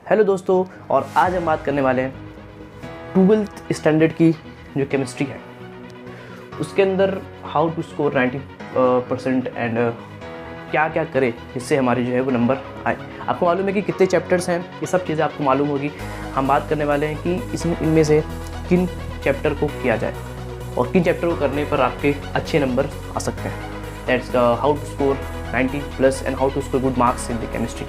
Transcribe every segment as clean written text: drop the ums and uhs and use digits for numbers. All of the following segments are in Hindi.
हेलो दोस्तों, और आज हम बात करने वाले हैं 12th स्टैंडर्ड की जो केमिस्ट्री है उसके अंदर हाउ टू स्कोर 90% एंड क्या क्या करें जिससे हमारे जो है वो नंबर आए। आपको मालूम है कि कितने चैप्टर्स हैं, ये सब चीज़ें आपको मालूम होगी। हम बात करने वाले हैं कि इनमें से किन चैप्टर को किया जाए और किन चैप्टर को करने पर आपके अच्छे नंबर आ सकते हैं। That's how to score 90+ and how to score good marks in the chemistry.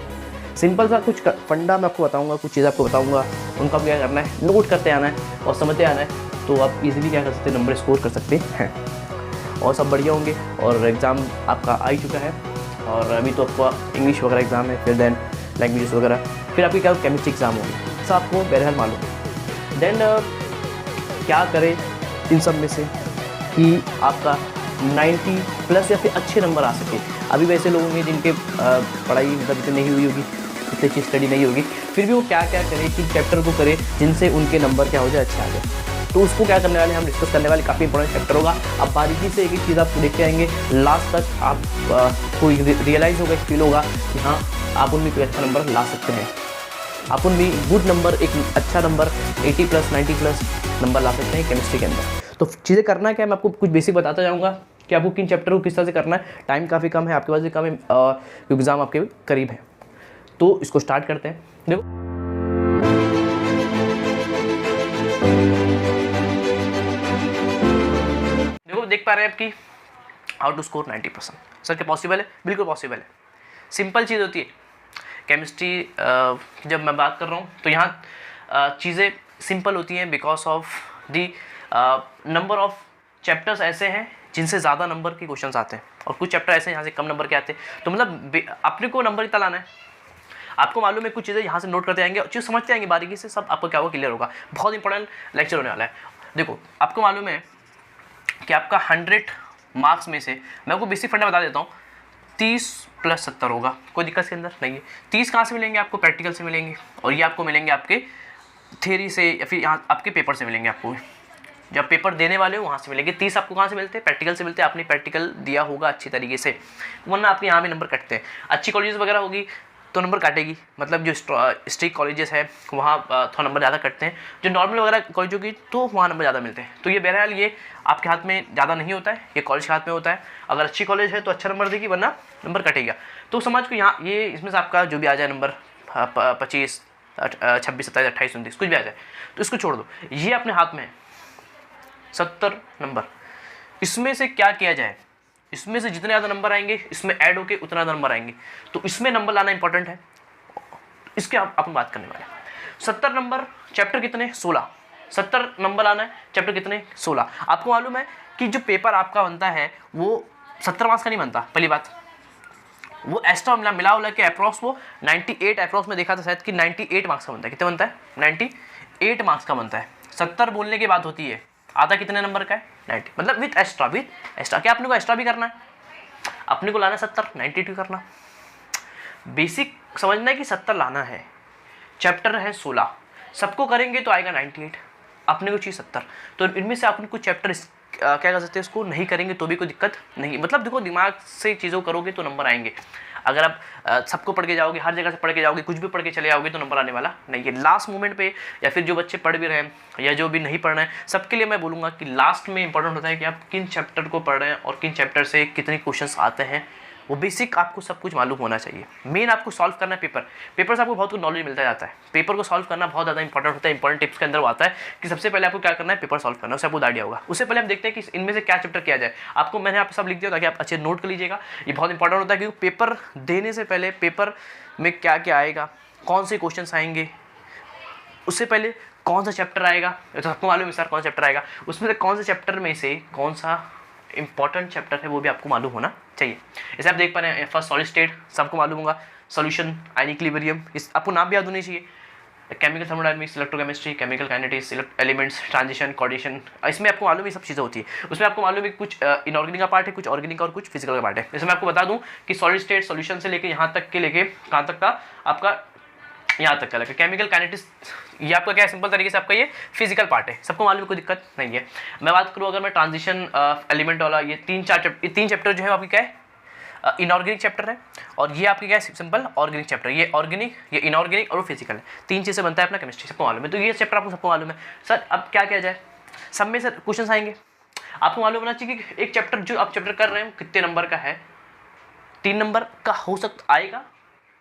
Simple सा कुछ फंडा मैं आपको बताऊंगा, कुछ चीज़ आपको बताऊंगा, उनका क्या करना है, नोट करते आना है और समझते आना है, तो आप इजीली क्या कर सकते हैं, नंबर स्कोर कर सकते हैं और सब बढ़िया होंगे। और एग्ज़ाम आपका आ ही चुका है और अभी तो आपका इंग्लिश वगैरह एग्ज़ाम है, फिर देन लैंग्वेजेस वगैरह, फिर आपकी क्या केमिस्ट्री एग्ज़ाम होगी, सब आपको बहरहाल मालूम है। देन क्या करें इन सब में से कि आपका 90+ या फिर अच्छे नंबर आ सके। अभी वैसे लोग होंगे जिनके पढ़ाई मतलब इतनी नहीं हुई होगी, इतनी अच्छी स्टडी नहीं होगी, फिर भी वो क्या क्या करें कि चैप्टर को करें जिनसे उनके नंबर क्या हो जाए, अच्छे आ जाए। तो उसको क्या करने वाले हम डिस्कस करने वाले, काफ़ी इंपॉर्टेंट चैप्टर होगा। आप बारीकी से एक एक चीज़ आपको देखते आएंगे, लास्ट तक आप को रियलाइज़ होगा, फील होगा कि हाँ आप उनमें कोई अच्छा नंबर ला सकते हैं, आप उनमें गुड नंबर, एक अच्छा नंबर 80+, 90+ नंबर ला सकते हैं केमिस्ट्री के अंदर। तो चीज़ें करना क्या है, मैं आपको कुछ बेसिक बताता जाऊँगा कि आपको किन चैप्टर को किस तरह से करना है। टाइम काफ़ी कम है, आपके पास भी कम है, एग्ज़ाम आपके करीब है, तो इसको स्टार्ट करते हैं। देखो देख पा रहे हैं आपकी हाउ टू स्कोर 90%। सर क्या पॉसिबल है? बिल्कुल पॉसिबल है। सिंपल चीज़ होती है केमिस्ट्री। जब मैं बात कर रहा हूँ तो यहाँ चीज़ें सिंपल होती हैं because of the number of chapters ऐसे हैं जिनसे ज़्यादा नंबर के क्वेश्चंस आते हैं और कुछ चैप्टर ऐसे हैं यहाँ से कम नंबर के आते हैं। तो मतलब अपने को नंबर इतना लाना है, आपको मालूम है, कुछ चीज़ें यहाँ से नोट करते आएंगे और चीज़ समझते आएंगे बारीकी से, सब आपको क्या होगा, क्लियर होगा। बहुत इंपॉर्टेंट लेक्चर होने वाला है। देखो आपको मालूम है कि आपका 100 मार्क्स में से, मैं आपको बेसिक फंडा बता देता हूँ, 30+70 होगा, कोई दिक्कत इसके अंदर नहीं है। 30 कहाँ से मिलेंगे आपको? प्रैक्टिकल से मिलेंगे, और ये आपको मिलेंगे आपके थ्योरी से या फिर यहाँ आपके पेपर से मिलेंगे। आपको जब पेपर देने वाले हो वहाँ से मिलेंगे। 30 आपको कहाँ से मिलते हैं? प्रैक्टिकल से मिलते हैं। आपने प्रैक्टिकल दिया होगा अच्छी तरीके से, वरना आपके यहाँ भी नंबर कटते हैं। अच्छी कॉलेजेस वगैरह होगी तो नंबर काटेगी, मतलब जो स्ट्रिक्ट कॉलेजेस है वहाँ थोड़ा नंबर ज़्यादा कटते हैं। जो नॉर्मल वगैरह कॉलेज होगी तो वहाँ नंबर ज़्यादा मिलते हैं। तो ये बहरहाल ये आपके हाथ में ज़्यादा नहीं होता है, ये कॉलेज के हाथ में होता है। अगर अच्छी कॉलेज है तो अच्छा नंबर देगी, वरना नंबर कटेगा। तो समझ को यहाँ ये इसमें से आपका जो भी आ जाए नंबर 25, 26, 27, 28, 29 कुछ भी आ जाए तो इसको छोड़ दो। ये अपने हाथ में है 70 नंबर। इसमें से क्या किया जाए, इसमें से जितने ज़्यादा नंबर आएंगे इसमें ऐड होके उतना नंबर आएंगे, तो इसमें नंबर लाना इंपॉर्टेंट है। इसके अपन बात करने वाले हैं। 70 नंबर, चैप्टर कितने? 16। 70 नंबर लाना है, चैप्टर कितने? 16। आपको मालूम है कि जो पेपर आपका बनता है वो 70 मार्क्स का नहीं बनता। पहली बात, वो एक्स्ट्रा मिला उला के अप्रॉक्स वो 98, अप्रॉक्स में देखा था शायद कि 98 मार्क्स का बनता है। कितने बनता है? 98 मार्क्स का बनता है। 70 बोलने की बात होती है, आधा कितने नंबर का है? 90, मतलब विथ एक्स्ट्रा। क्या अपने को एक्स्ट्रा भी करना है? अपने को लाना 70, 92 करना। बेसिक समझना है कि 70 लाना है, चैप्टर है 16, सबको करेंगे तो आएगा 98, अपने को चाहिए 70। तो इनमें से अपन कुछ चैप्टर क्या कर सकते हैं, इसको नहीं करेंगे तो भी कोई दिक्कत नहीं। मतलब देखो, दिमाग से चीज़ों करोगे तो नंबर आएंगे। अगर आप सबको पढ़ के जाओगे, हर जगह से पढ़ के जाओगे, कुछ भी पढ़ के चले जाओगे तो नंबर आने वाला नहीं है। लास्ट मोमेंट पे, या फिर जो बच्चे पढ़ भी रहे हैं या जो भी नहीं पढ़ रहे हैं, सबके लिए मैं बोलूँगा कि लास्ट में इंपॉर्टेंट होता है कि आप किन चैप्टर को पढ़ रहे हैं और किन चैप्टर से कितने क्वेश्चंस आते हैं, वो बेसिक आपको सब कुछ मालूम होना चाहिए। मेन आपको सॉल्व करना है पेपर से आपको बहुत कुछ नॉलेज मिलता जाता है। पेपर को सॉल्व करना बहुत ज़्यादा इंपॉर्टेंट होता है। इंपॉर्टेंट टिप्स के अंदर वो आता है कि सबसे पहले आपको क्या करना है, पेपर सॉल्व करना है, उससे आपको आइडिया होगा। उससे पहले हम देखते हैं कि इनमें से क्या चैप्टर किया जाए। आपको मैंने आप सब लिख दिया ताकि आप अच्छे नोट कर लीजिएगा। ये बहुत इंपॉर्टेंट होता है क्योंकि पेपर देने से पहले पेपर में क्या क्या आएगा, कौन से क्वेश्चन आएंगे, उससे पहले कौन सा चैप्टर आएगा, तो आपको मालूम है सर कौन सा चैप्टर आएगा, उसमें से कौन से चैप्टर में से कौन सा इंपॉर्टेंट चैप्टर है वो भी आपको मालूम होना चाहिए। जैसे आप देख पा रहे हैं, फर्स्ट सॉलिड स्टेट सबको मालूम होगा, सॉल्यूशन, आयन इक्विलिब्रियम, इस आपको नाम भी याद होने चाहिए। Chemical thermodynamics, electrochemistry, chemical kinetics, elements, transition, coordination, इसमें आपको मालूम है सब चीज़ें होती है। उसमें आपको मालूम है कुछ इनऑर्गेनिक का पार्ट है, कुछ ऑर्गेनिक और कुछ फिजिकल का पार्ट है। जैसे मैं आपको बता दूं कि सॉलिड स्टेट सॉल्यूशन से लेके यहाँ तक के लेके कहाँ तक का आपका, यहाँ तक का लगा केमिकल काइनेटिक्स, ये आपका क्या सिंपल तरीके से आपका ये फिजिकल पार्ट है, सबको मालूम है, कोई दिक्कत नहीं है। मैं बात करूँ अगर मैं ट्रांजिशन एलिमेंट वाला, ये तीन चैप्टर जो है आपकी क्या है, इनऑर्गेनिक चैप्टर है, और ये आपके क्या है, सिंपल ऑर्गेनिक चैप्टर। ये ऑर्गेनिक, ये इनऑर्गेनिक और वो फिजिकल है। 3 चीज़ से बनता है अपना केमिस्ट्री, सबको मालूम है। तो ये चैप्टर आपको सबको मालूम है। सर अब क्या किया जाए, सब में सर क्वेश्चन आएंगे, आपको मालूम होना चाहिए कि एक चैप्टर जो आप चैप्टर कर रहे हैं कितने नंबर का है। 3 नंबर का हो सकता आएगा,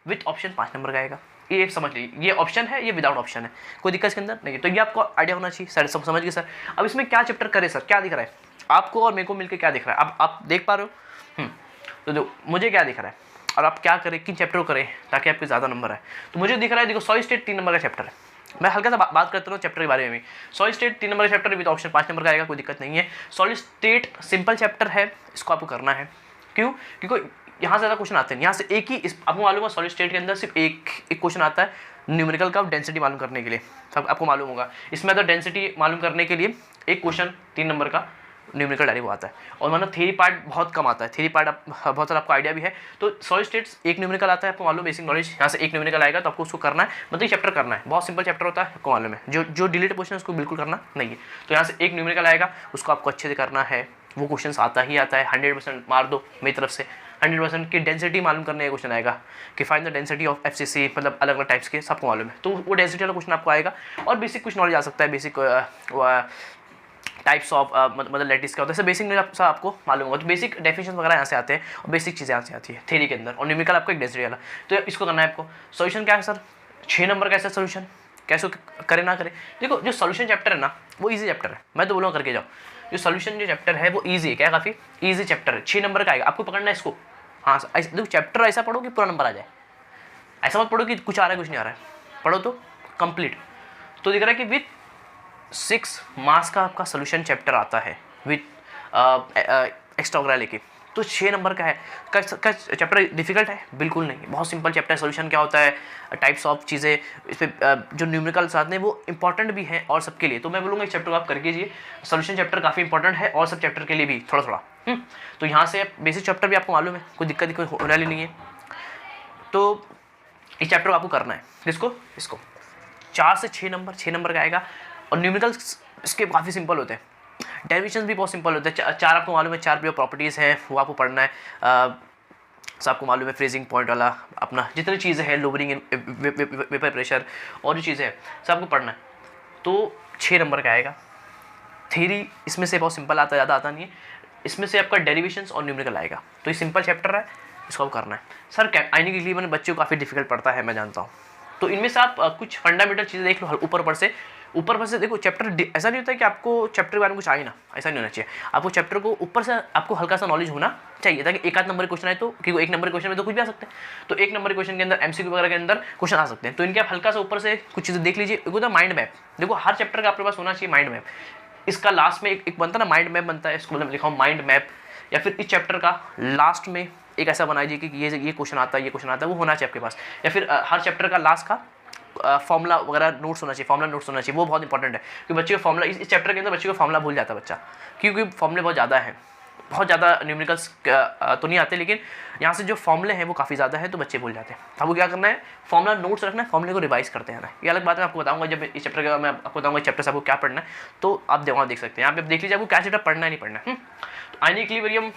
विथ ऑप्शन 5 नंबर का आएगा। ये एक समझ लीजिए, ये ऑप्शन है, ये विदाउट ऑप्शन है, कोई दिक्कत इसके अंदर नहीं है। तो ये आपको आइडिया होना चाहिए। सर सब समझ गए सर। अब इसमें क्या चैप्टर करे सर, क्या दिख रहा है आपको और मेरे को मिलकर, क्या दिख रहा है, अब आप देख पा रहे हो। तो देखो मुझे क्या दिख रहा है, और आप क्या करें, किन चैप्टर को करें ताकि आपके ज़्यादा नंबर आए। तो मुझे दिख रहा है, देखो सॉलिड स्टेट 3 नंबर का चैप्टर है। मैं हल्का सा बात करता हूँ चैप्टर के बारे में भी। सॉलिड स्टेट 3 नंबर का चैप्टर विद ऑप्शन 5 नंबर का आएगा, कोई दिक्कत नहीं है। सॉलिड स्टेट सिंपल चैप्टर है, इसको आपको करना है। क्यों? क्योंकि यहाँ से ज़्यादा क्वेश्चन आते हैं। यहाँ से एक ही आपको मालूम है, सॉलिड स्टेट के अंदर सिर्फ एक क्वेश्चन आता है न्यूमेरिकल का, डेंसिटी मालूम करने के लिए। सब आपको मालूम होगा। इसमें तो डेंसिटी मालूम करने के लिए एक क्वेश्चन 3 नंबर का न्यूमेरिकल डायरी वो आता है, और मतलब थ्योरी पार्ट बहुत कम आता है। थ्योरी पार्ट बहुत सारा आपको आइडिया भी है। तो सॉलिड स्टेट्स एक न्यूमेरिकल आता है, आपको मालूम, बेसिक नॉलेज। यहाँ से एक न्यूमेरिकल आएगा तो आपको उसको करना है, मतलब ये चैप्टर करना है। बहुत सिंपल चैप्टर होता है, आपको मालूम है। जो डिलीटेड क्वेश्चन उसको बिल्कुल करना नहीं है। तो यहाँ से एक न्यूमेरिकल आएगा, उसको आपको अच्छे से करना है। वो क्वेश्चन आता ही आता है, 100% मार दो मेरी तरफ से। 100% की डेंसिटी मालूम करने का क्वेश्चन आएगा कि find the density of FCC, मतलब अलग अलग टाइप्स के सबको मालूम है। तो वो डेंसिटी वाला क्वेश्चन आपको आएगा, और बेसिक कुछ नॉलेज आ सकता है, बेसिक टाइप्स ऑफ मतलब लैटिस का होता है, बेसिक नॉलेज आपको मालूम होगा। तो बेसिक डेफिनेशन वगैरह यहाँ से आते हैं, और बेसिक चीज़ें यहाँ से आती है थ्योरी के अंदर, और न्यूमेरिकल आपको एक डेंसिटी वाला। तो इसको करना है आपको। सॉल्यूशन क्या है सर, 6 नंबर का ऐसा सॉल्यूशन, कैसे करें ना करें। देखो जो सॉल्यूशन चैप्टर है ना, वो ईजी चैप्टर है, मैं तो बोलूँ करके जाओ। जो सॉल्यूशन जो चैप्टर है वो ईजी है, क्या काफ़ी ईजी चैप्टर है। 6 नंबर का आएगा, आपको पकड़ना है इसको। हाँ देखो चैप्टर ऐसा पढ़ो कि पूरा नंबर आ जाए, ऐसा मत पढ़ो कि कुछ आ रहा है कुछ नहीं आ रहा है, पढ़ो तो कंप्लीट। तो दिख रहा है कि विथ 6 मार्क्स का आपका सोल्यूशन चैप्टर आता है विथ एक्स्ट्रा वगैरह लेके। तो 6 नंबर का है। का चैप्टर डिफिकल्ट है? बिल्कुल नहीं, बहुत सिंपल चैप्टर है। सोल्यूशन क्या होता है, टाइप्स ऑफ चीज़ें, इस पर जो न्यूमेरिकल्स आते हैं वो इंपॉर्टेंट भी हैं और सबके लिए। तो मैं बोलूँगा इस चैप्टर को आप करके कीजिए। सोल्यूशन चैप्टर काफ़ी इंपॉर्टेंट है, और सब चैप्टर के लिए भी थोड़ा थोड़ा। तो यहाँ से बेसिक चैप्टर भी आपको मालूम है, कोई दिक्कत होने वाली नहीं है। तो इस चैप्टर को आपको करना है, इसको 4 से 6 नंबर का आएगा। और न्यूमेरिकल्स इसके काफ़ी सिंपल होते हैं, डेरिवेशंस भी बहुत सिंपल होते हैं। 4 आपको मालूम है, 4 प्योर प्रॉपर्टीज़ हैं, वो आपको पढ़ना है। सब आपको मालूम है, फ्रीजिंग पॉइंट वाला अपना जितनी चीज़ें हैं, लोअरिंग इन वेपर प्रेशर और जो चीज़ें हैं सब आपको पढ़ना है। तो 6 नंबर का आएगा। थ्योरी इसमें से बहुत सिंपल आता है, ज़्यादा आता नहीं है। इसमें से आपका डेरिवेशंस और न्यूमेरिकल आएगा। तो ये सिंपल चैप्टर है, इसको आपको करना है। सर आईने के लिए मैंने बच्चों को काफ़ी डिफिकल्ट पड़ता है, मैं जानता हूँ। तो इनमें से आप कुछ फंडामेंटल चीज़ें देख लो ऊपर पर से देखो। चैप्टर ऐसा नहीं होता है कि आपको चैप्टर के बारे में कुछ आए ना, ऐसा नहीं होना चाहिए। आपको चैप्टर को ऊपर से आपको हल्का सा नॉलेज होना चाहिए, ताकि एक आध नंबर क्वेश्चन आए तो, क्योंकि 1 नंबर क्वेश्चन में तो कुछ भी आ सकते हैं। तो 1 नंबर क्वेश्चन के अंदर MCQ वगैरह के अंदर क्वेश्चन आ सकते हैं। तो इनके आप हल्का सा ऊपर से कुछ चीज़ें देख लीजिए। एक होता है माइंड मैप, देखो हर चैप्टर का आपके पास होना चाहिए माइंड मैप। इसका लास्ट में एक बनता है ना माइंड मैप बनता है, इसको मतलब लिखा हूँ माइंड मैप। या फिर इस चैप्टर का लास्ट में एक ऐसा बना दीजिए कि ये क्वेश्चन आता है, ये क्वेश्चन आता है, वो होना चाहिए आपके पास। या फिर हर चैप्टर का लास्ट का फॉर्मूला वगैरह नोट्स होना चाहिए, फॉर्मूला नोट्स होना चाहिए। वो बहुत इंपॉर्टेंट है, क्योंकि बच्चे को फॉर्मूला इस चैप्टर के अंदर बच्चे को फॉर्मूला भूल जाता है बच्चा, क्योंकि फॉर्मूले बहुत ज़्यादा है, बहुत ज़्यादा न्यूमेरिकल्स तो नहीं आते, लेकिन यहाँ से जो फॉर्मूले हैं वो काफ़ी ज़्यादा है, तो बच्चे भूल जाते हैं। आपको क्या करना है, फॉर्मूला नोट्स रखना है, फॉर्मूले को रिवाइज करते हैं ना। ये अलग बात है, आपको बताऊंगा जब इस चैप्टर का मैं आपको बताऊंगा चैप्टर से आपको क्या पढ़ना है। तो आप वहाँ देख सकते हैं, यहाँ पे आप देख लीजिए आपको क्या चैप्टर पढ़ना है नहीं पढ़ना है। तो आइने इक्विलिब्रियम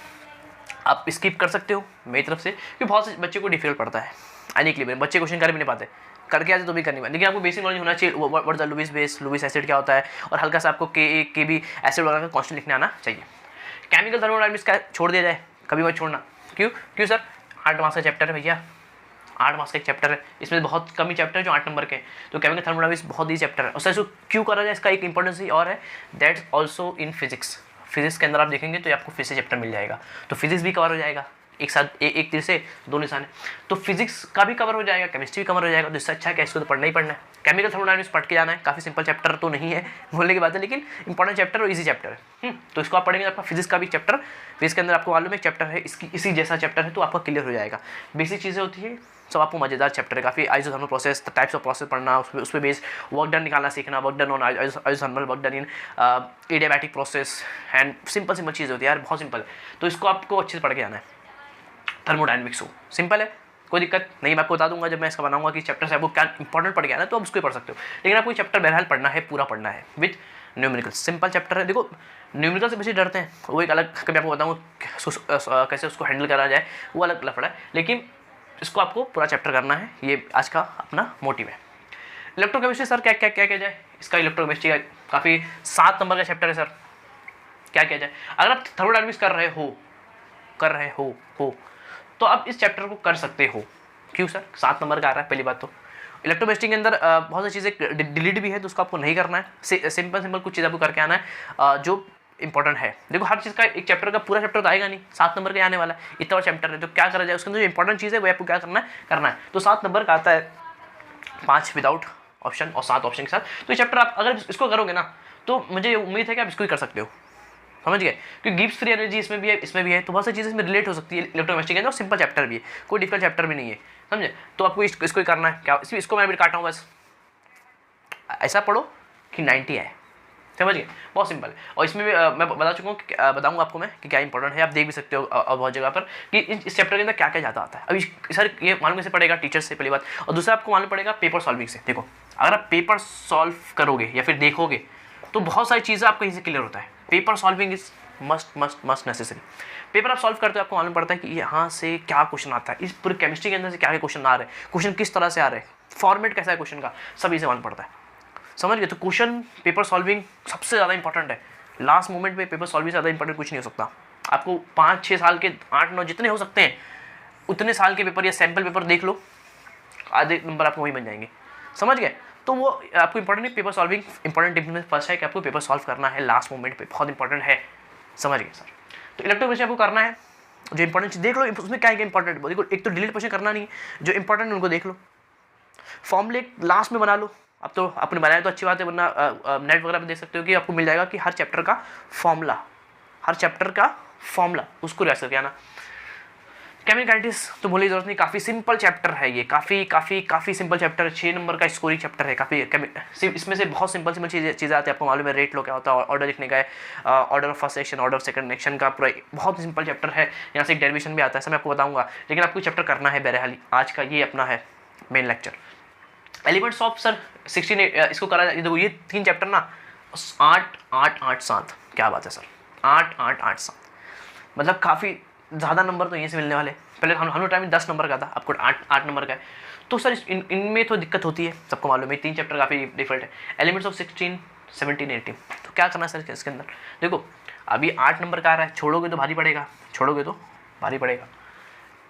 आप स्किप कर सकते हो मेरी तरफ से, क्योंकि बहुत से बच्चे को डिफिकल्ट पड़ता है आइने इक्विलिब्रियम। बच्चे क्वेश्चन कर भी नहीं पाते, करके आते तो भी करनी पाते। लेकिन आपको बेसिक नॉलेज होना चाहिए, what the Lewis base, Lewis acid क्या होता है, और हल्का सा आपको Kb एसिड वगैरह का कांस्टेंट लिखने आना चाहिए। केमिकल थर्मोडायनामिक्स का छोड़ दिया जाए, कभी मत छोड़ना। क्यों सर? 8 मार्क्स का चैप्टर है भैया, 8 मार्क्स का एक चैप्टर है। इसमें बहुत कम ही चैप्टर है जो 8 नंबर के हैं। तो केमिकल थर्मोडायनामिक्स बहुत ही चैप्टर है। और सर इसको क्यों करा जाए, इसका एक इंपॉर्टेंस ही और है, that's also in physics. Physics के अंदर आप देखेंगे तो आपको फिजिक्स चैप्टर मिल जाएगा, तो फिजिक्स भी कवर हो जाएगा एक साथ, एक तीर से 2 निशान है। तो फिजिक्स का भी कवर हो जाएगा, केमिस्ट्री भी कवर हो जाएगा। तो इससे अच्छा क्या, इसको तो पढ़ना ही पढ़ना है। केमिकल थर्मोडायनामिक्स पढ़ के जाना है, काफ़ी सिंपल चैप्टर तो नहीं है बोलने की बात है, लेकिन इंपॉर्टेंट चैप्टर और इजी चैप्टर है। तो इसको आप पढ़ेंगे तो आपका फिजिक्स का भी चैप्टर, फिजिक्स के अंदर आपको मालूम है चैप्टर है इसकी इसी जैसा चैप्टर है, तो आपका क्लियर हो जाएगा। बेसिक चीज़ें होती है सब, आपको मजेदार चैप्टर है काफ़ी। Isothermal process, types of process पढ़ना, उस पर बेस वर्क डन निकालना सीखना, work done on isothermal, work done in adiabatic process and simple चीज़ होती है यार, बहुत सिंपल है। तो इसको आपको अच्छे से पढ़ के जाना है। थर्मोडायनामिक्स हो सिंपल है, कोई दिक्कत नहीं। मैं आपको बता दूंगा जब मैं इसका बनाऊंगा कि चैप्टर से आपको क्या इंपॉर्टेंट पढ़ गया ना, तो आप उसको ही पढ़ सकते हो। लेकिन आपको चैप्टर बहरहाल पढ़ना है, पूरा पढ़ना है विथ न्यूमेरिकल सिंपल चैप्टर है। देखो न्यूमेरिकल से बेसिक डरते हैं, वो एक अलग, कभी आपको बताऊँगा कैसे उसको हैंडल करा जाए, वो अलग लफड़ा है, लेकिन इसको आपको पूरा चैप्टर करना है, ये आज का अपना मोटिव है। इलेक्ट्रोकेमिस्ट्री सर क्या क्या क्या किया जाए, इसका इलेक्ट्रोकेमिस्ट्री का काफ़ी 7 नंबर का चैप्टर है सर, क्या किया जाए। अगर आप थर्मोडायनामिक्स कर रहे हो तो आप इस चैप्टर को कर सकते हो। क्यों सर, 7 नंबर का आ रहा है। पहली बात तो इलेक्ट्रोकेमिस्ट्री के अंदर बहुत सी चीज़ें डिलीट भी है, तो उसको आपको नहीं करना है, सिंपल कुछ चीज़ आपको करके आना है जो इंपॉर्टेंट है। देखो हर चीज़ का एक चैप्टर का पूरा चैप्टर तो आएगा नहीं, 7 नंबर का आने वाला है, इतना बड़ा चैप्टर है, तो क्या करा जाए, उसके अंदर जो इंपॉर्टेंट चीज़ है वो आपको क्या करना है। तो 7 नंबर का आता है, 5 विदाउट ऑप्शन और 7 ऑप्शन के साथ। तो ये चैप्टर आप अगर इसको करोगे ना, तो मुझे उम्मीद है कि आप इसको ही कर सकते हो, समझ गए, क्योंकि गिब्स फ्री एनर्जी इसमें भी है, तो बहुत सारी चीज़ें इसमें रिलेट हो सकती है इलेक्ट्रोकेमिस्ट्री के अंदर, और सिंपल चैप्टर भी है, कोई डिफिकल्ट चैप्टर भी नहीं है, समझे। तो आपको इसको ही करना है, क्या इसको मैं भी काटा हूँ, बस ऐसा पढ़ो कि 90 आए, समझ गए, बहुत सिंपल है। और इसमें भी मैं बता चुका हूँ, बताऊँगा आपको मैं कि क्या इंपॉर्टेंट है, आप देख भी सकते हो बहुत जगह पर कि इस चैप्टर के अंदर क्या क्या ज़्यादा आता है। अभी सर ये मालूम कैसे पड़ेगा, टीचर से पहली बात, और दूसरा आपको मालूम पड़ेगा पेपर सॉल्विंग से। देखो अगर आप पेपर सॉल्व करोगे या फिर देखोगे तो बहुत सारी चीज़ें आपको यहीं से क्लियर होता है। Paper solving is must necessary. Paper आप सॉल्व करते हो, आपको मालूम पड़ता है कि यहाँ से क्या क्वेश्चन आता है, इस पूरे केमिस्ट्री के अंदर से क्या क्या क्वेश्चन आ रहे हैं, क्वेश्चन किस तरह से आ रहे हैं, फॉर्मेट कैसा है क्वेश्चन का, सभी से मालूम पड़ता है, समझ गए। तो क्वेश्चन पेपर सॉल्विंग सबसे ज़्यादा इंपॉर्टेंट है। लास्ट मोमेंट पे पेपर सॉल्विंग ज़्यादा इंपॉर्टेंट कुछ नहीं हो सकता। आपको 5-6 साल के 8-9 जितने हो सकते हैं उतने साल के पेपर या सैम्पल पेपर देख लो, आधे नंबर आपको वहीं बन जाएंगे, समझ गए। तो वो आपको इंपॉर्टेंट है, पेपर सॉल्विंग इंपॉर्टेंट टिप में फर्स्ट है कि आपको पेपर सॉल्व करना है लास्ट मोमेंट पे, बहुत इंपॉर्टेंट है, समझ गए सर। तो इलेक्ट्रोकेमिस्ट्री आपको करना है, जो इंपॉर्टेंट चीज़ देख लो, उसमें क्या है इंपॉर्टेंट, देखो एक तो डिलीट क्वेश्चन करना नहीं है, जो इंपॉर्टेंट उनको देख लो, फॉर्मूले लास्ट में बना लो। अब तो आपने बनाया तो अच्छी बात है, वरना नेट वगैरह पे देख सकते हो कि आपको मिल जाएगा कि हर चैप्टर का फॉर्मूला उसको रियाज करके आना। केमिकलिटीज तो बोलने की जरूरत नहीं, काफ़ी सिंपल चैप्टर है ये, काफ़ी सिंपल चैप्टर है, 6 नंबर का स्कोरिंग चैप्टर है, काफ़ी इसमें से बहुत सिंपल चीज़ें आती है। आपको मालूम है रेट लो क्या होता है, ऑर्डर लिखने का है, order of first action, order of second action का पूरा बहुत सिंपल चैप्टर है। यहाँ से एक डेरिवेशन भी आता है, सब मैं आपको बताऊँगा, लेकिन आपको चैप्टर करना है बहरहाल। आज का ये अपना है main lecture. Elements of sir 16 इसको करा जाए, देखो ये 3 चैप्टर ना 8-8-8-7, क्या बात है सर, 8-8-8-7, मतलब काफ़ी ज़्यादा नंबर तो यहीं से मिलने वाले। पहले हम टाइम में 10 नंबर का था, आपको 8 नंबर का है, तो सर इनमें तो दिक्कत होती है, सबको मालूम है। 3 चैप्टर काफ़ी डिफिकल्ट है। एलिमेंट्स ऑफ 16, 17, 18, तो क्या करना है सर इसके अंदर, देखो अभी 8 नंबर का आ रहा है, छोड़ोगे तो भारी पड़ेगा।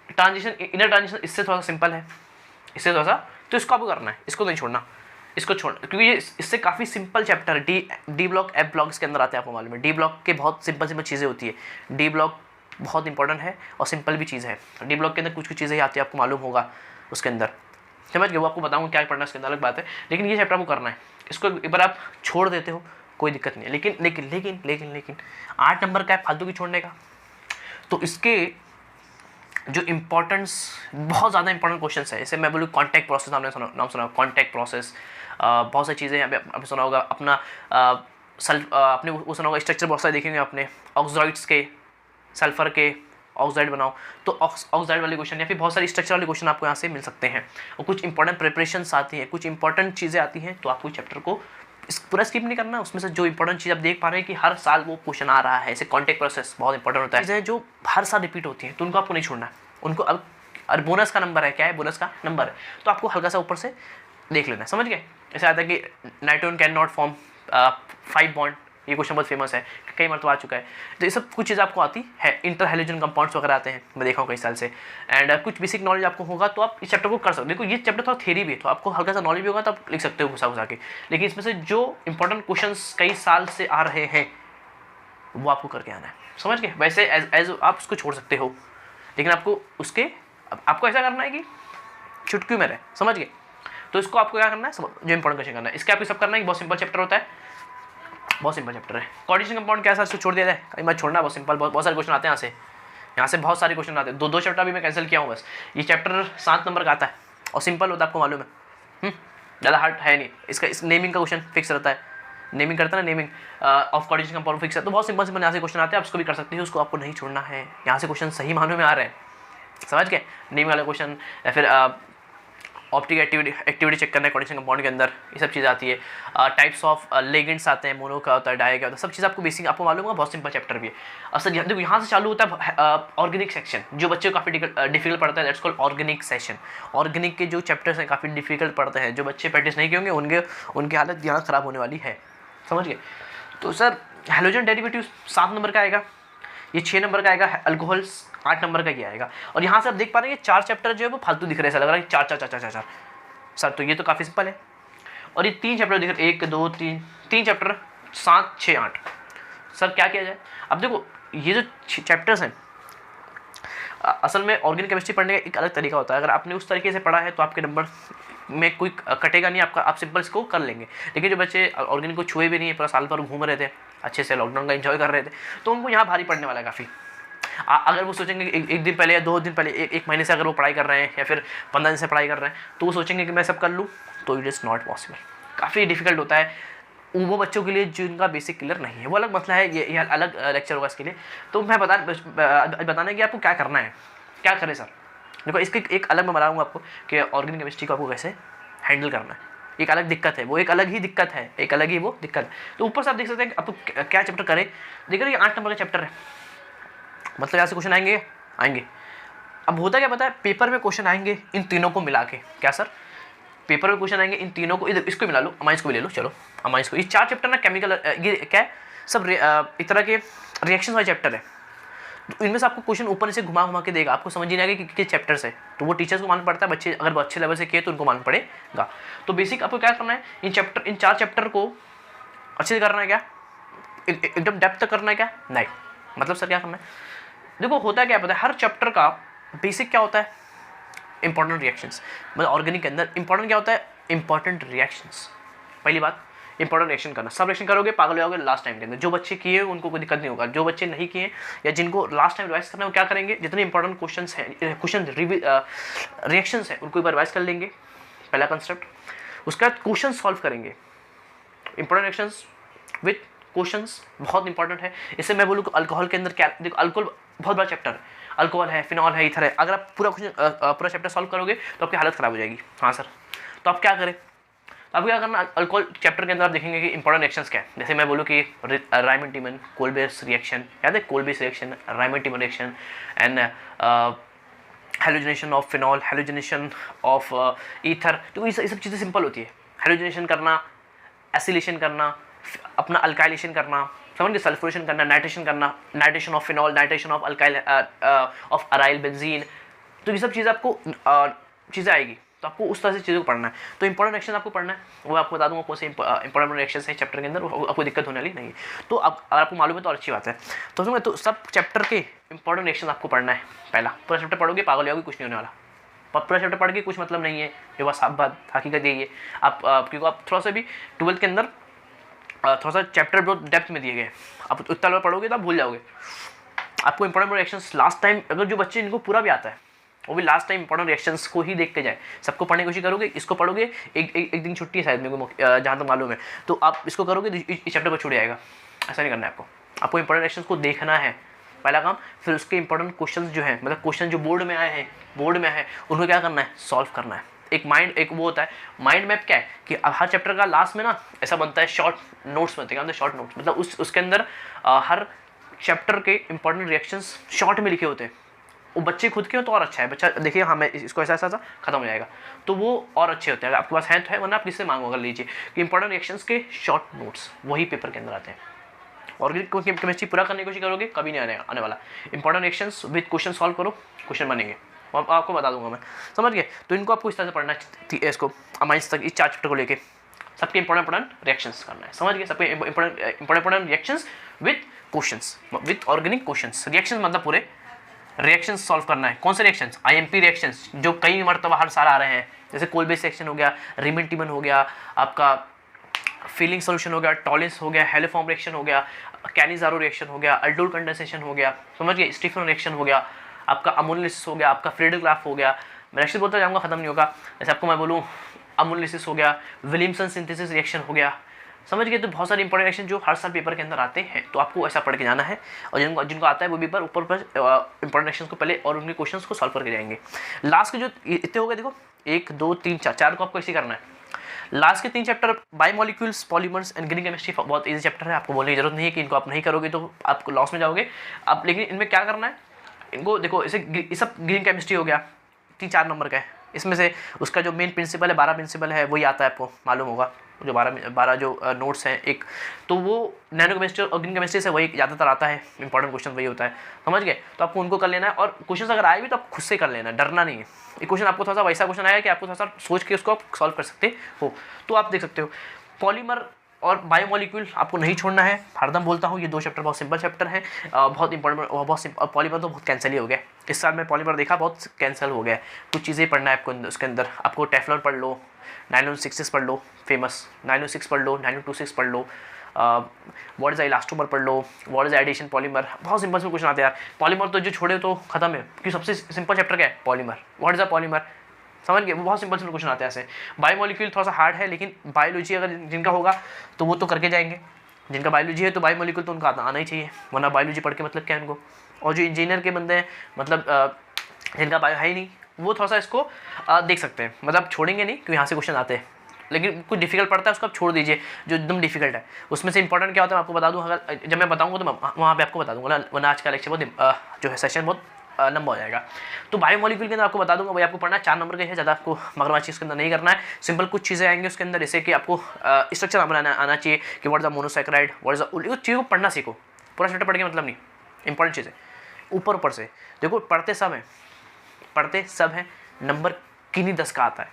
ट्रांजिशन, इनर ट्रांजिशन इससे थोड़ा सा सिंपल है, इससे थोड़ा सा, तो इसको आपको करना है, इसको नहीं छोड़ना, इसको छोड़, क्योंकि ये इससे काफ़ी सिंपल चैप्टर है। डी ब्लॉक, एफ ब्लॉक इसके अंदर आते हैं, आपको मालूम है। डी ब्लॉक के बहुत सिंपल चीज़ें होती है, डी ब्लॉक बहुत इंपॉर्टेंट है और सिंपल भी चीज़ है। डी ब्लॉक के अंदर कुछ चीज़ें ही आती है, आपको मालूम होगा उसके अंदर, समझ गए, वो आपको बताऊँगा क्या पढ़ना इसके अंदर, अलग बात है, लेकिन ये चैप्टर आपको करना है। इसको एक बार आप छोड़ देते हो कोई दिक्कत नहीं है, लेकिन 8 नंबर का है फालतू की छोड़ने का, तो इसके जो इंपॉर्टेंस बहुत ज़्यादा इंपॉर्टेंट क्वेश्चन है। जैसे मैं बोलूँ कॉन्टैक्ट प्रोसेस, आपने नाम सुना, कॉन्टैक्ट प्रोसेस, बहुत सारी चीज़ें यहाँ पे आपने सुना होगा, अपना आपने वो सुना होगा, स्ट्रक्चर बहुत सारे देखेंगे आपने, ऑक्साइड्स के, सल्फर के ऑक्साइड बनाओ, तो ऑक्साइड वाले क्वेश्चन या फिर बहुत सारे स्ट्रक्चर वाले क्वेश्चन आपको यहाँ से मिल सकते हैं। और कुछ इंपॉर्टेंट प्रिपरेशंस आती हैं, कुछ इंपॉर्टेंट चीज़ें आती हैं, तो आपको चैप्टर को पूरा स्किप नहीं करना। उसमें से जो इंपॉर्टेंट चीज़ आप देख पा रहे हैं कि हर साल वो क्वेश्चन आ रहा है, जैसे कॉन्टैक्ट प्रोसेस बहुत इंपॉर्टेंट होता है, चीज़ें जो हर साल रिपीट होती हैं, तो उनको आपको नहीं छोड़ना है, उनको अब और बोनस का नंबर है, क्या है बोनस का नंबर है, तो आपको हल्का सा ऊपर से देख लेना है, समझ गए। ऐसे आता है कि nitrogen can not form 5 bond, ये क्वेश्चन बहुत फेमस है, कई मरतबा आ चुका है, तो ये सब कुछ चीज़ आपको आती है। इंटर हैलोजन कंपाउंड्स वगैरह आते हैं, मैं देखा हूँ कई साल से, एंड कुछ बेसिक नॉलेज आपको होगा तो आप इस चैप्टर को कर सकते हो। देखो ये चैप्टर थोड़ा थ्योरी भी है, तो आपको हल्का सा नॉलेज भी होगा तो आप लिख सकते हो घुसा के, लेकिन इसमें से जो इंपॉर्टेंट क्वेश्चन कई साल से आ रहे हैं वो आपको करके आना है, समझ गए। वैसे एज आप उसको छोड़ सकते हो, लेकिन आपको उसके आपको ऐसा करना है कि चुटकी में रहे, समझ गए। तो इसको आपको क्या करना है, जो इंपॉर्टेंट क्वेश्चन करना है, इसके आपको सब करना है कि बहुत सिंपल चैप्टर होता है, बहुत सिंपल चैप्टर है। कोऑर्डिनेशन कंपाउंड क्या सर, इसको छोड़ दिया जाए, कहीं मत छोड़ना, बहुत सिंपल, बहुत सारे क्वेश्चन आते हैं यहाँ से बहुत सारे क्वेश्चन आते हैं। 2 चैप्टर भी मैं कैंसिल किया हूँ, बस ये चैप्टर 7 नंबर का आता है और सिंपल होता है, आपको मालूम है, ज़्यादा हार्ड है नहीं। इसका इस नेमिंग का क्वेश्चन फिक्स रहता है, नेमिंग करता है ना, naming of coordination compound fix है, तो बहुत सिंपल यहाँ से क्वेश्चन आते हैं, आप उसको भी कर सकते हैं, उसको आपको नहीं छोड़ना है। यहाँ से क्वेश्चन सही मानों में आ रहे हैं, समझ गए, नेमिंग वाला क्वेश्चन, या फिर ऑप्टिक एक्टिविटी चेक करना है कोऑर्डिनेशन कंपाउंड के अंदर, ये सब चीज़ आती है। टाइप्स ऑफ लिगेंड्स आते हैं, मोनो का होता है, डाई का होता है, सब चीज़ आपको बेसिक आपको मालूम होगा। बहुत सिंपल चैप्टर भी है। असल देखो यहाँ से चालू होता है ऑर्गेनिक सेक्शन, जो बच्चे को काफ़ी डिफिकल्ट पड़ता है, that's called organic session. Organic के जो चैप्टर्स हैं काफ़ी डिफिकल्ट पड़ते हैं, जो बच्चे प्रैक्टिस नहीं किए होंगे उनकी हालत यहाँ ख़राब होने वाली है, समझ गए। तो सर हैलोजन डेरिवेटिव 7 नंबर का आएगा, ये 6 नंबर का आएगा, अल्कोहल 8 नंबर का ये आएगा। और यहाँ से आप देख पा रहे हैं 4 चैप्टर जो है वो फालतू दिख रहे हैं, ऐसा लग रहा है 4 4 4 4 4 सर। तो ये तो काफ़ी सिंपल है। और ये 3 चैप्टर दिख रहे हैं, 1 2 3 चैप्टर, 7 6 8। सर क्या किया जाए? अब देखो ये जो चैप्टर्स हैं असल में ऑर्गेनिक केमिस्ट्री पढ़ने का एक अलग तरीका होता है। अगर आपने उस तरीके से पढ़ा है तो आपके नंबर में कोई कटेगा नहीं आपका, आप सिंपल इसको कर लेंगे। लेकिन जो बच्चे ऑर्गेनिक को छुए भी नहीं है, पूरा साल भर घूम रहे थे, अच्छे से लॉकडाउन का एंजॉय कर रहे थे, तो उनको यहाँ भारी पड़ने वाला है काफ़ी। अगर वो सोचेंगे एक दिन पहले या 2 दिन पहले, एक महीने से अगर वो पढ़ाई कर रहे हैं या फिर 15 दिन से पढ़ाई कर रहे हैं, तो वो सोचेंगे कि मैं सब कर लूँ, तो इट इज़ नॉट पॉसिबल। काफ़ी डिफिकल्ट होता है वो बच्चों के लिए जिनका बेसिक क्लियर नहीं है, वो अलग मसला है, ये अलग लेक्चर होगा इसके लिए। तो मैं बताना कि आपको क्या करना है, क्या करें सर। देखो इसकी एक अलग मैं बताऊँगा आपको कि ऑर्गेनिक केमिस्ट्री को आपको कैसे हैंडल करना है। एक अलग दिक्कत है, वो एक अलग ही दिक्कत है, एक अलग ही वो दिक्कत है। तो ऊपर से आप देख सकते हैं आपको क्या चैप्टर करें। देख रहे हैं 8 नंबर का चैप्टर है, मतलब यहाँ से क्वेश्चन आएंगे। अब होता क्या पता है, पेपर में क्वेश्चन आएंगे इन तीनों को मिला के। क्या सर? पेपर में क्वेश्चन आएंगे इन तीनों को, इधर इसको मिला लो, अमाइंस को भी ले लो, चलो अमाइंस को। ये 4 चैप्टर ना केमिकल, ये क्या है सब एक तरह के रिएक्शन वाले चैप्टर है। तो इनमें से आपको क्वेश्चन ऊपर से घुमा के देगा, आपको समझ नहीं आएगा कि किस चैप्टर से, तो वो टीचर्स को मालूम पड़ता है। बच्चे अगर अच्छे लेवल से किए तो उनको मालूम पड़ेगा। तो बेसिक आपको क्या करना है, इन 4 चैप्टर को अच्छे से करना है। क्या एकदम डेप्थ तक करना है? क्या नहीं, मतलब सर क्या करना है, देखो होता है क्या पता है, हर चैप्टर का बेसिक क्या होता है, इंपॉर्टेंट रिएक्शंस। मतलब ऑर्गेनिक के अंदर इंपॉर्टेंट क्या होता है, इंपॉर्टेंट रिएक्शंस। पहली बात इंपॉर्टेंट रिएक्शन करना, सब रिएक्शन करोगे पागल हो जाओगे लास्ट टाइम के अंदर। जो बच्चे किए उनको कोई दिक्कत नहीं होगा, जो बच्चे नहीं किए या जिनको लास्ट टाइम रिवाइज करना है वो क्या करेंगे, जितने इंपॉर्टेंट क्वेश्चंस हैं, रिएक्शंस हैं, उनको एक बार रिवाइज कर लेंगे, पहला कंसेप्ट। उसके बाद क्वेश्चन सॉल्व करेंगे, इंपॉर्टेंट रिएक्शंस विथ क्वेश्चंस बहुत इंपॉर्टेंट है। इससे मैं बोलूँ अल्कोहल के अंदर क्या, देखो अल्कोहल बहुत बड़ा चैप्टर है, अल्कोहल है, फिनॉल है, ईथर है। अगर आप पूरा चैप्टर सॉल्व करोगे तो आपकी हालत ख़राब हो जाएगी। हाँ सर, तो आप क्या करें, अब क्या करना, अल्कोहल चैप्टर के अंदर आप देखेंगे कि इंपॉर्टेंट रिएक्शंस क्या है। जैसे मैं बोलूँ कि रायमंड टीमन कोलबेस रिएक्शन, याद है Kolbe's reaction, Raymond टीमन reaction and halogenation of phenol, halogenation of ether. तो ये सब चीज़ें सिंपल होती है। हेलोजनेशन करना, एसिलेशन करना, अपना अल्काइलेशन करना, समझ गए, सल्फोरेशन करना, नाइट्रेशन करना, nitration of phenol, nitration of alkyl of aryl benzene. तो ये सब चीज़ आपको चीज़ें आएगी, तो आपको उस तरह से चीज़ों को पढ़ना है। तो इंपॉर्टेंट रिएक्शन आपको पढ़ना है, वो आपको बता दूंगा कौन से इंपॉर्टेंट रिएक्शन है चैप्टर के अंदर, आपको दिक्कत होने वाली नहीं है। तो अब अगर आपको मालूम है तो अच्छी बात है। तो सुनो, तो सब चैप्टर के इंपॉर्टेंट रिएक्शन आपको पढ़ना है। पहला पूरा चैप्टर पढ़ोगे पागल हो जाओगे, कुछ नहीं होने वाला। पूरा चैप्टर पढ़ के कुछ मतलब नहीं है, ये बस साफ बात हकीकत यही है। आप क्योंकि आप थोड़ा सा भी 12th के अंदर थोड़ा सा चैप्टर बहुत डेप्थ में दिए गए, आप उतना बार पढ़ोगे तो आप भूल जाओगे। आपको इंपॉर्टेंट रिएक्शंस लास्ट टाइम, अगर जो बच्चे इनको पूरा भी आता है वो भी लास्ट टाइम इंपॉर्टेंट रिएक्शंस को ही देख के जाए। सबको पढ़ने की कोशिश करोगे, इसको पढ़ोगे, एक दिन छुट्टी है शायद मेरे को जहाँ तक मालूम है, तो आप इसको करोगे तो इस चैप्टर पर छूट जाएगा। ऐसा नहीं करना है आपको इंपॉर्टेंट रिएक्शंस को देखना है पहला काम। फिर उसके इंपॉर्टेंट क्वेश्चन जो है, मतलब क्वेश्चन जो बोर्ड में आए हैं, उनको क्या करना है, सॉल्व करना है। एक माइंड, एक वो होता है माइंड मैप। क्या है कि हर चैप्टर का लास्ट में ना ऐसा बनता है, शॉर्ट नोट्स बनते हैं। शॉर्ट नोट्स मतलब उसके अंदर हर चैप्टर के इंपॉर्टेंट रिएक्शंस शॉर्ट में लिखे होते हैं। वो बच्चे खुद के हो तो और अच्छा है, बच्चा देखिए हाँ मैं इसको ऐसा खत्म हो जाएगा, तो वो और अच्छे होते हैं। अगर आपके पास है तो है, वरना आप किससे मांगो, अगर लीजिए कि इंपॉर्टेंट रिएक्शंस के शॉर्ट नोट्स वही पेपर के अंदर आते हैं। ऑर्गेनिक केमिस्ट्री पूरा करने की कोशिश करोगे, कभी नहीं आने वाला। Important reactions with question solve करो, क्वेश्चन बनेंगे, आपको बता दूंगा मैं, समझ गए। तो इनको आपको इस तरह से पढ़ना है, इसको अमाइंस तक, इस 4 चैप्टर को लेके सबके इंपॉर्टेंट रिएक्शंस करना है, समझ गए। सबके important reactions with questions, with organic questions. Reactions मतलब पूरे रिएक्शंस सॉल्व करना है। कौन से रिएक्शंस, आईएमपी रिएक्शंस जो कई मरतबा हर साल आ रहे हैं, जैसे कोलबेस रिएक्शन हो गया, रायमंड टीमन हो गया, आपका फीलिंग सोल्यूशन हो गया, टॉलिस हो गया, हेलोफॉर्म रिएक्शन हो गया, कैनिज़ारो रिएक्शन हो गया, अल्डोल कंडेंसेशन हो गया, समझ गए, स्टीफन रिएक्शन हो गया, आपका अमोनिलिसिस हो गया, आपका फ्रीडल-क्राफ्ट हो गया। मैं रिएक्शन बोलता जाऊँगा, खत्म नहीं होगा। जैसे आपको मैं बोलूँ अमोनिलिसिस हो गया, विलियमसन सिंथेसिस रिएक्शन हो गया, समझ गए। तो बहुत सारे इंपॉर्टेंट एक्शन जो हर साल पेपर के अंदर आते हैं, तो आपको ऐसा पढ़ के जाना है, और जिनको आता है वो भी पर ऊपर इंपॉर्टेंट एक्शन को पहले और उनके क्वेश्चंस को सॉल्व करके जाएंगे। लास्ट के जो इतने हो गए, देखो 1 2 3 4 को आपको इसी करना है। लास्ट के 3 chapter biomolecules, polymers and green chemistry बहुत इजी चैप्टर है, आपको बोलने की जरूरत नहीं है कि इनको आप नहीं करोगे तो आप लॉस में जाओगे आप। लेकिन इनमें क्या करना है, इनको देखो, ये सब ग्रीन केमिस्ट्री हो गया, 3-4 नंबर का है। इसमें से उसका जो मेन प्रिंसिपल है, 12 प्रिंसिपल है, वही आता है, आपको मालूम होगा। जो 12 जो नोट्स हैं एक, तो वो नैनो केमिस्ट्री और ग्रीन केमिस्ट्री से वही ज़्यादातर आता है, इंपॉर्टेंट क्वेश्चन वही होता है, समझ गए। तो आपको उनको कर लेना है, और क्वेश्चन अगर आए भी तो आप खुद से कर लेना है, डरना नहीं है। ये क्वेश्चन आपको थोड़ा सा वैसा क्वेश्चन आया कि आपको थोड़ा सा सोच के उसको आप सॉल्व कर सकते हो। तो आप देख सकते हो पॉलीमर और बायोमोलिक्यूल आपको नहीं छोड़ना है, हरदम बोलता हूँ। ये 2 चैप्टर बहुत सिंपल चैप्टर है, बहुत इंपॉर्टेंट, बहुत सिंपल। पॉलीमर तो बहुत कैंसिल ही हो गया इस साल में, पॉलीमर देखा बहुत कैंसिल हो गया है। कुछ चीज़ें पढ़ना है आपको उसके अंदर, आपको टेफ्लॉन पढ़ लो, नाइलॉन 6 पढ़ लो, फेमस नाइलॉन 6 पढ़ लो, नाइलॉन 26 पढ़ लो, व्हाट इज इलास्टोमर पढ़ लो, व्हाट इज एडिशन पॉलीमर। बहुत सिंपल से क्वेश्चन आते हैं यार। पॉलीमर तो जो छोड़े तो खत्म है, क्योंकि सबसे सिंपल चैप्टर क्या है, polymer. What is a polymer, समझ गए। वो बहुत सिंपल क्वेश्चन आते हैं ऐसे। बायोमोलिक्यूल थोड़ा सा हार्ड है, लेकिन बायोलॉजी अगर जिनका होगा तो वो तो करके जाएंगे। जिनका बायोलॉजी है तो बायोमोलिक्यूल तो उनका आना ही चाहिए, वरना बायोलॉजी पढ़ के मतलब क्या है उनको। और जो इंजीनियर के बंदे हैं, मतलब जिनका बायो है ही नहीं, वो थोड़ा सा इसको देख सकते हैं, मतलब छोड़ेंगे नहीं, क्योंकि यहाँ से क्वेश्चन आते हैं। लेकिन कुछ डिफिकल्ट पड़ता है उसको आप छोड़ दीजिए, जो एकदम डिफिकल्ट है। उसमें से इंपॉर्टेंट क्या होता है मैं आपको बता दूँ, अगर जब मैं बताऊँगा तो मैं वहाँ पे आपको बता दूँगा, वरना आज का लेक्चर बहुत जो है सेशन बहुत लंबा हो जाएगा। तो बायोमोलिक्यूल के अंदर आपको बता दूंगा, भाई आपको पढ़ना है 4 नंबर के है, ज़्यादा आपको मगरमच्छ इसके अंदर नहीं करना है। सिंपल कुछ चीज़ें आएंगी उसके अंदर, जैसे कि आपको स्ट्रक्चर बनाना आना चाहिए कि what is the monosaccharide, what is the, उस चीज़ को पढ़ना सीखो। पूरा चैप्टर पढ़ के मतलब नहीं, इंपॉर्टेंट चीज़ है ऊपर से। देखो पढ़ते सब हैं, नंबर किन्हीं 10 का आता है,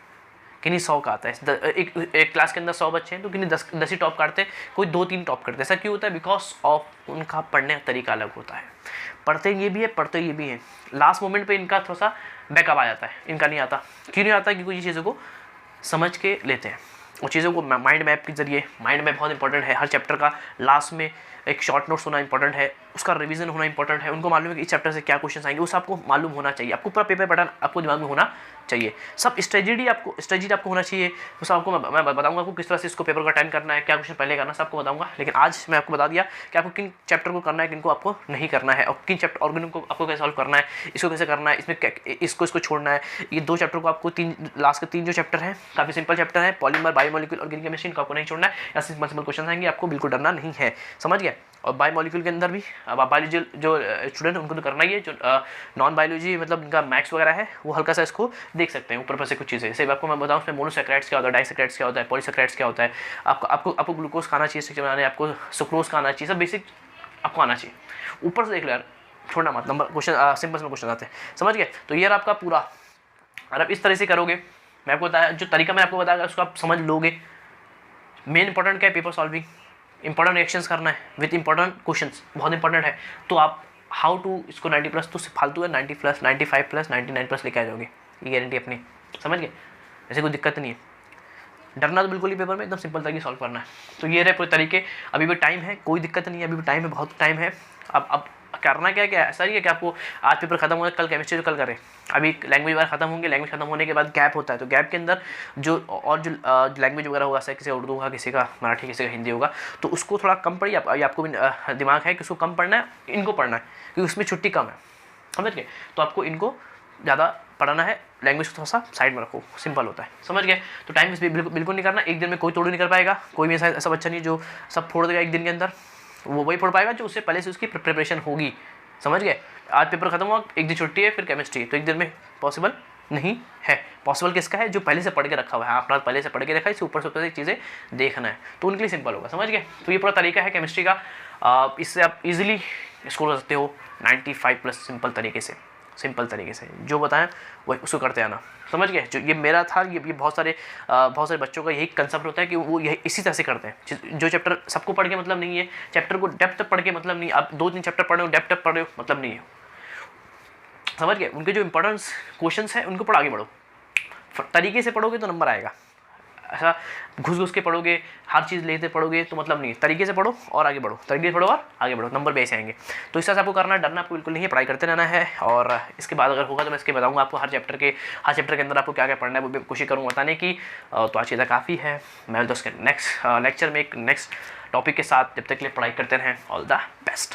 किन्हीं 100 का आता है। एक क्लास के अंदर 100 बच्चे हैं तो किन्हीं 10 ही टॉप करते हैं, कोई 2-3 टॉप करते हैं। ऐसा क्यों होता है? बिकॉज ऑफ उनका पढ़ने का तरीका अलग होता है। पढ़ते ये भी है, लास्ट मोमेंट पे इनका थोड़ा सा बैकअप आ जाता है, इनका नहीं आता। क्यों नहीं आता? क्योंकि ये चीज़ों को समझ के लेते हैं, उन चीज़ों को माइंड मैप के जरिए। माइंड मैप बहुत इंपॉर्टेंट है, हर चैप्टर का लास्ट में एक शॉर्ट नोट्स होना इंपॉर्टेंट है, उसका रिवीजन होना इंपॉर्टेंट है। उनको मालूम है कि इस चैप्टर से क्या क्वेश्चन आएंगे, उस आपको मालूम होना चाहिए। आपको पूरा पेपर पैटर्न आपको दिमाग में होना चाहिए, सब स्ट्रेटेजी आपको होना चाहिए। उस आपको मैं बताऊंगा आपको किस तरह से इसको पेपर का अटेंड करना है, क्या क्वेश्चन पहले करना है, सबको बताऊंगा। लेकिन आज मैं आपको बता दिया कि आपको किन चैप्टर को करना है, किनको आपको नहीं करना है, और किन चैप्टर ऑर्गेनिक को आपको कैसे सॉल्व करना है, इसको कैसे करना है, इसमें इसको छोड़ना है। ये 2 चैप्टर को आपको लास्ट के 3 जो चैप्टर हैं काफ़ी सिंपल चैप्टर है, पॉलीमर, बायोमोलिक्यूल और ग्रीन केमिस्ट्री, इनको आपको नहीं छोड़ना है। या सिंपल क्वेश्चन आएंगे, आपको बिल्कुल डरना नहीं है, समझ गए। और बायोमोलिक्यूल के अंदर भी अब बायोलॉजी जो स्टूडेंट उनको तो करना ही है, जो नॉन बायोलॉजी मतलब इनका मैथ्स वगैरह है, वो हल्का सा इसको देख सकते हैं ऊपर से कुछ चीज़ें। जैसे आपको मैं बताऊँ उसमें मोनोसैकेराइड्स क्या होता है, डाइसैकेराइड्स क्या होता है, पॉलीसैकेराइड्स क्या होता है, आपको ग्लूकोज खाना चाहिए स्ट्रक्चर बनाने, आपको सुक्रोज खाना चाहिए, सब बेसिक आपको आना चाहिए। ऊपर से देख लो यार, छोड़ना मत, नंबर क्वेश्चन सिंपल क्वेश्चन आते हैं, समझ गए। तो ये आपका पूरा, और आप इस तरह से करोगे, मैं आपको बताया जो तरीका मैं आपको बताया उसको आप समझ लोगे। मेन इंपॉर्टेंट क्या है? पेपर सॉल्विंग, इंपॉर्टेंट रिएक्शंस करना है विद इंपॉर्टेंट क्वेश्चंस, बहुत इंपॉर्टेंट है। तो आप हाउ टू इसको 90+ तो फालतू है, 90+, 95+, 99+ लेके आ जाओगे, ये गारंटी अपनी, समझ गए। ऐसे कोई दिक्कत नहीं है, डरना तो बिल्कुल ही पेपर में एकदम सिंपल तरीके सॉल्व करना है। तो ये रहे पूरे तरीके, अभी भी टाइम है, कोई दिक्कत नहीं है, अभी भी टाइम है, बहुत टाइम है। अब करना क्या ऐसा ही है कि आपको आज पेपर खत्म होगा, कल केमिस्ट्री तो कल करें। अभी लैंग्वेज वगैरह खत्म होंगे, लैंग्वेज खत्म होने के बाद गैप होता है, तो गैप के अंदर जो लैंग्वेज वगैरह होगा, किसी का उर्दू होगा, किसी का मराठी, किसी का हिंदी होगा, तो उसको थोड़ा कम पढ़िए। आपको भी दिमाग है कि उसको कम पढ़ना है, इनको पढ़ना है, क्योंकि उसमें छुट्टी कम है, समझ गए। तो आपको इनको ज़्यादा पढ़ाना है, लैंग्वेज को थोड़ा सा साइड में रखो, सिंपल होता है, समझ गए। तो टाइम बिल्कुल नहीं करना, एक दिन में कोई तोड़ नहीं कर पाएगा, कोई भी ऐसा बच्चा नहीं जो सब फोड़ देगा एक दिन के अंदर। वो वही पढ़ पाएगा जो उससे पहले से उसकी प्रिपरेशन होगी, समझ गए। आज पेपर खत्म हुआ, एक दिन छुट्टी है, फिर केमिस्ट्री, तो एक दिन में पॉसिबल नहीं है। पॉसिबल किसका है? जो पहले से पढ़ के रखा हुआ है, अपना पहले से पढ़ के रखा है, इससे ऊपर से चीज़ें देखना है, तो उनके लिए सिंपल होगा, समझ गए। तो ये पूरा तरीका है केमिस्ट्री का, इससे आप इजीली स्कोर कर सकते हो 95+, सिंपल तरीके से जो बताएं वही उसको करते आना, समझ गए। जो ये मेरा था, ये बहुत सारे बच्चों का यही कंसेप्ट होता है कि वो यही इसी तरह से करते हैं। जो चैप्टर सबको पढ़ के मतलब नहीं है, चैप्टर को डेप्थ पढ़ के मतलब नहीं, आप 2-3 चैप्टर पढ़ रहे हो, डेप्थ पढ़ रहे हो, मतलब नहीं है, समझ गए। उनके जो इंपॉर्टेंस क्वेश्चंस हैं उनको पढ़ आगे बढ़ो, तरीके से पढ़ोगे तो नंबर आएगा। ऐसा घुस घुस के पढ़ोगे, हर चीज़ लेते पढ़ोगे तो मतलब नहीं है। तरीके से पढ़ो और आगे बढ़ो, तरीके से पढ़ो और आगे बढ़ो, नंबर भी ऐसे आएंगे। तो इस तरह से आपको करना है, डरना आपको बिल्कुल नहीं है, पढ़ाई करते रहना है। और इसके बाद अगर होगा तो मैं इसके बताऊँगा आपको हर चैप्टर के अंदर आपको क्या क्या पढ़ना है, वो भी कोशिश करूँगा बताने की। तो आज चीज़ें काफ़ी है, मैं दोस्त नेक्स्ट लेक्चर में एक नेक्स्ट टॉपिक के साथ, जब तक के लिए पढ़ाई करते रहें। All the best.